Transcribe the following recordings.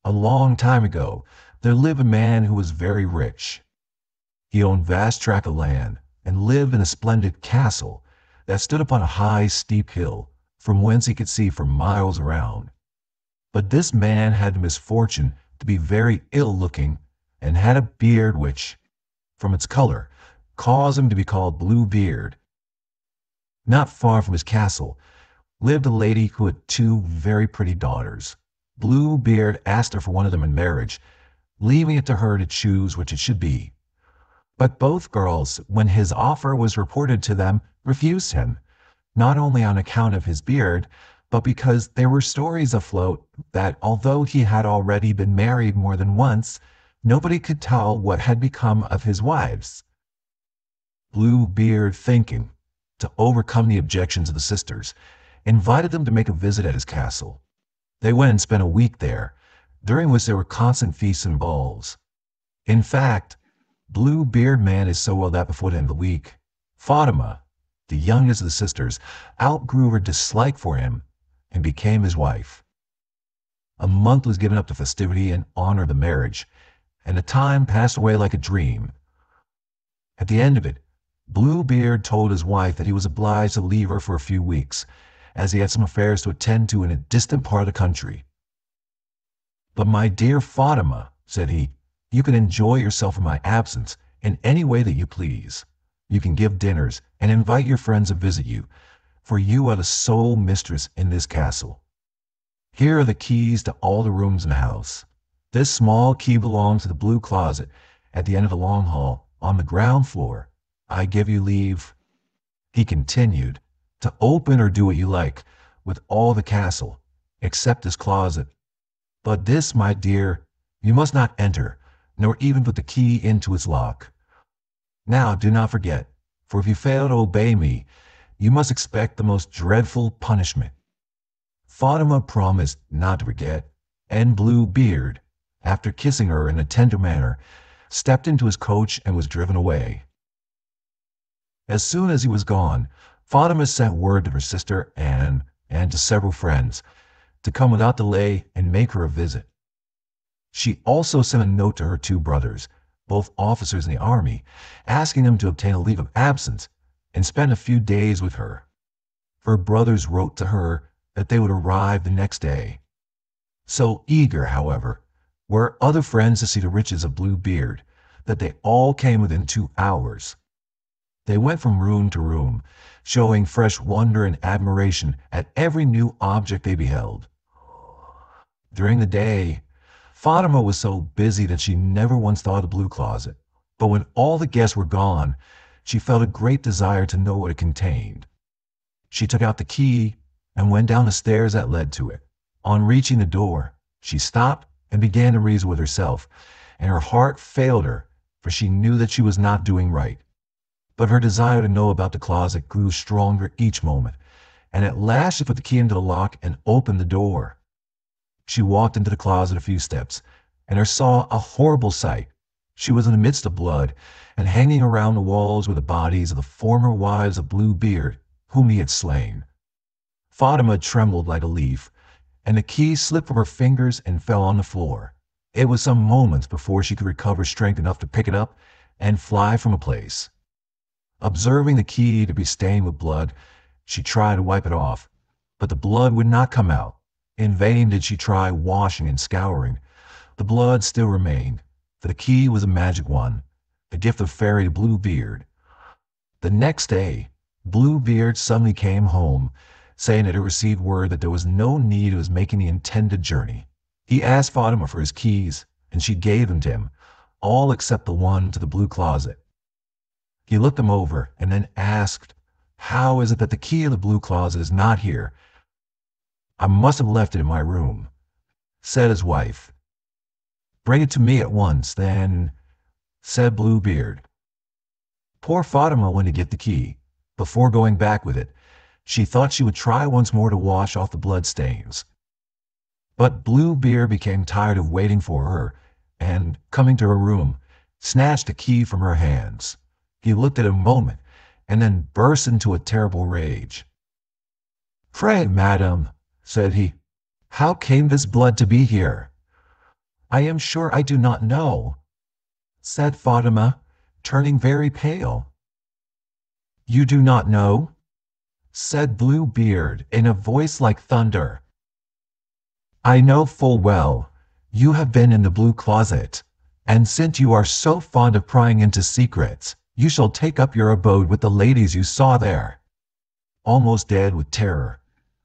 A long time ago, there lived a man who was very rich. He owned vast tract of land and lived in a splendid castle that stood upon a high, steep hill from whence he could see for miles around. But this man had the misfortune to be very ill-looking and had a beard which, from its color, caused him to be called Bluebeard. Not far from his castle lived a lady who had two very pretty daughters. Bluebeard asked her for one of them in marriage, leaving it to her to choose which it should be. But both girls, when his offer was reported to them, refused him, not only on account of his beard, but because there were stories afloat that although he had already been married more than once, nobody could tell what had become of his wives. Bluebeard, thinking to overcome the objections of the sisters, invited them to make a visit at his castle. They went and spent a week there, during which there were constant feasts and balls. In fact, Bluebeard managed so well that before the end of the week, Fatima, the youngest of the sisters, outgrew her dislike for him and became his wife. A month was given up to festivity in honor of the marriage, and the time passed away like a dream. At the end of it, Bluebeard told his wife that he was obliged to leave her for a few weeks, as he had some affairs to attend to in a distant part of the country. "But my dear Fatima," said he, "you can enjoy yourself in my absence in any way that you please. You can give dinners and invite your friends to visit you, for you are the sole mistress in this castle. Here are the keys to all the rooms in the house. This small key belongs to the blue closet at the end of the long hall on the ground floor. I give you leave," he continued, "to open or do what you like with all the castle, except this closet. But this, my dear, you must not enter, nor even put the key into its lock. Now do not forget, for if you fail to obey me, you must expect the most dreadful punishment." Fatima promised not to forget, and Bluebeard, after kissing her in a tender manner, stepped into his coach and was driven away. As soon as he was gone, Fatima sent word to her sister Anne and to several friends to come without delay and make her a visit. She also sent a note to her two brothers, both officers in the army, asking them to obtain a leave of absence and spend a few days with her. Her brothers wrote to her that they would arrive the next day. So eager, however, were other friends to see the riches of Bluebeard that they all came within 2 hours. They went from room to room, showing fresh wonder and admiration at every new object they beheld. During the day, Fatima was so busy that she never once thought of the blue closet, but when all the guests were gone, she felt a great desire to know what it contained. She took out the key and went down the stairs that led to it. On reaching the door, she stopped and began to reason with herself, and her heart failed her, for she knew that she was not doing right. But her desire to know about the closet grew stronger each moment, and at last she put the key into the lock and opened the door. She walked into the closet a few steps, and there saw a horrible sight. She was in the midst of blood, and hanging around the walls were the bodies of the former wives of Bluebeard, whom he had slain. Fatima trembled like a leaf, and the key slipped from her fingers and fell on the floor. It was some moments before she could recover strength enough to pick it up and fly from the place. Observing the key to be stained with blood, she tried to wipe it off, but the blood would not come out. In vain did she try washing and scouring. The blood still remained, for the key was a magic one, the gift of fairy Bluebeard. The next day, Bluebeard suddenly came home, saying that he received word that there was no need of his making the intended journey. He asked Fatima for his keys, and she gave them to him, all except the one to the blue closet. He looked them over and then asked, "How is it that the key of the blue closet is not here?" "I must have left it in my room," said his wife. "Bring it to me at once, then," said Bluebeard. Poor Fatima went to get the key. Before going back with it, she thought she would try once more to wash off the blood stains. But Bluebeard became tired of waiting for her, and, coming to her room, snatched the key from her hands. He looked at it a moment, and then burst into a terrible rage. "Pray, madam," said he, "how came this blood to be here?" I am sure I do not know, said Fatima, turning very pale. You do not know? Said Bluebeard in a voice like thunder. I know full well. You have been in the blue closet, and since you are so fond of prying into secrets, you shall take up your abode with the ladies you saw there. Almost dead with terror,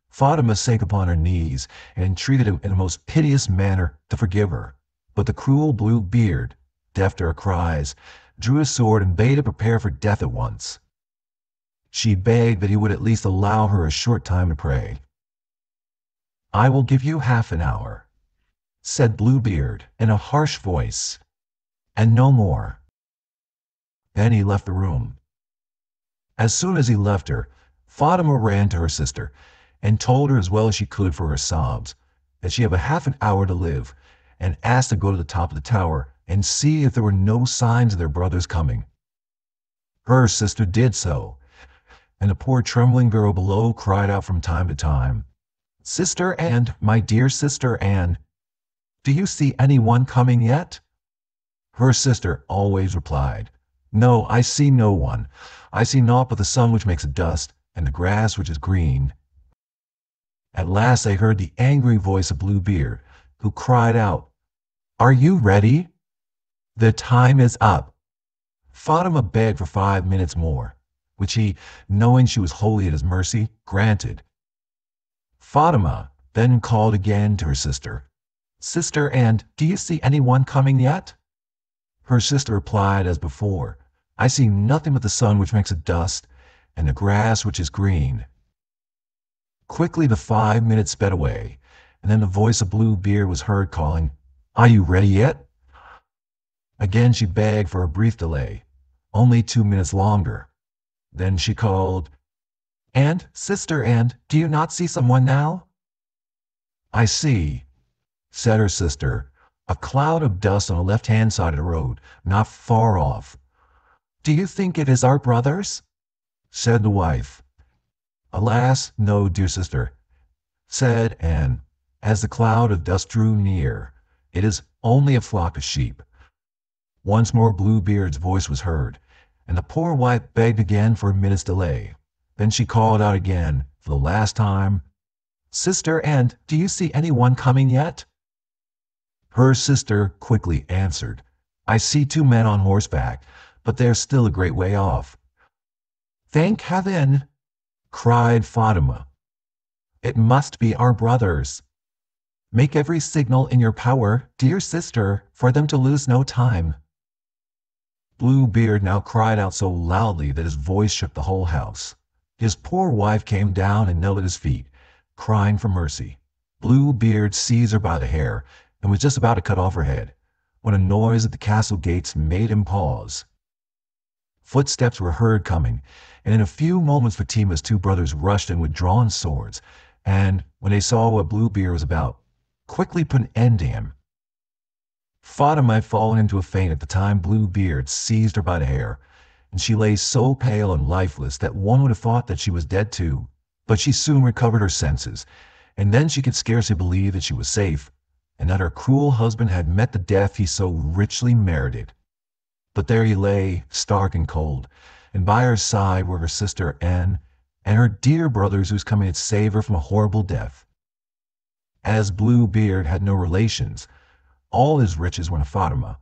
Fatima sank upon her knees and entreated him in a most piteous manner to forgive her. But the cruel Bluebeard, deaf to her cries, drew his sword and bade her prepare for death at once. She begged that he would at least allow her a short time to pray. I will give you half an hour, said Bluebeard in a harsh voice, and no more. Then he left the room. As soon as he left her, Fatima ran to her sister and told her as well as she could for her sobs that she had a half an hour to live, and asked to go to the top of the tower and see if there were no signs of their brothers coming. Her sister did so, and the poor trembling girl below cried out from time to time, Sister Anne, my dear Sister Anne, do you see anyone coming yet? Her sister always replied, No, I see no one. I see naught but the sun which makes a dust, and the grass which is green. At last they heard the angry voice of Bluebeard, who cried out, Are you ready? The time is up. Fatima begged for 5 minutes more, which he, knowing she was wholly at his mercy, granted. Fatima then called again to her sister, Sister Anne, do you see anyone coming yet? Her sister replied as before, I see nothing but the sun which makes a dust, and the grass which is green. Quickly the 5 minutes sped away, and then the voice of Bluebeard was heard calling, Are you ready yet? Again she begged for a brief delay, only 2 minutes longer. Then she called, And, Sister Anne, do you not see someone now? I see, said her sister, a cloud of dust on the left-hand side of the road, not far off. Do you think it is our brothers? Said the wife. Alas, no, dear sister, said Anne, as the cloud of dust drew near. It is only a flock of sheep. Once more Bluebeard's voice was heard, and the poor wife begged again for a minute's delay. Then she called out again, for the last time, Sister Anne, do you see anyone coming yet? Her sister quickly answered, I see 2 men on horseback, but they are still a great way off. Thank heaven, cried Fatima. It must be our brothers. Make every signal in your power, dear sister, for them to lose no time. Bluebeard now cried out so loudly that his voice shook the whole house. His poor wife came down and knelt at his feet, crying for mercy. Bluebeard seized her by the hair and was just about to cut off her head, when a noise at the castle gates made him pause. Footsteps were heard coming, and in a few moments Fatima's 2 brothers rushed in with drawn swords, and, when they saw what Bluebeard was about, quickly put an end to him. Fatima had fallen into a faint at the time Bluebeard seized her by the hair, and she lay so pale and lifeless that one would have thought that she was dead too. But she soon recovered her senses, and then she could scarcely believe that she was safe, and that her cruel husband had met the death he so richly merited. But there he lay, stark and cold, and by her side were her sister Anne, and her dear brothers whose coming had saved her from a horrible death. As Bluebeard had no relations, all his riches went to Fatima.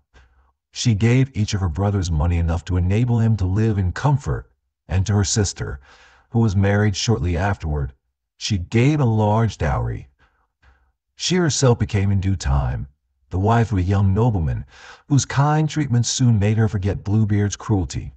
She gave each of her brothers money enough to enable him to live in comfort, and to her sister, who was married shortly afterward, she gave a large dowry. She herself became in due time the wife of a young nobleman, whose kind treatment soon made her forget Bluebeard's cruelty.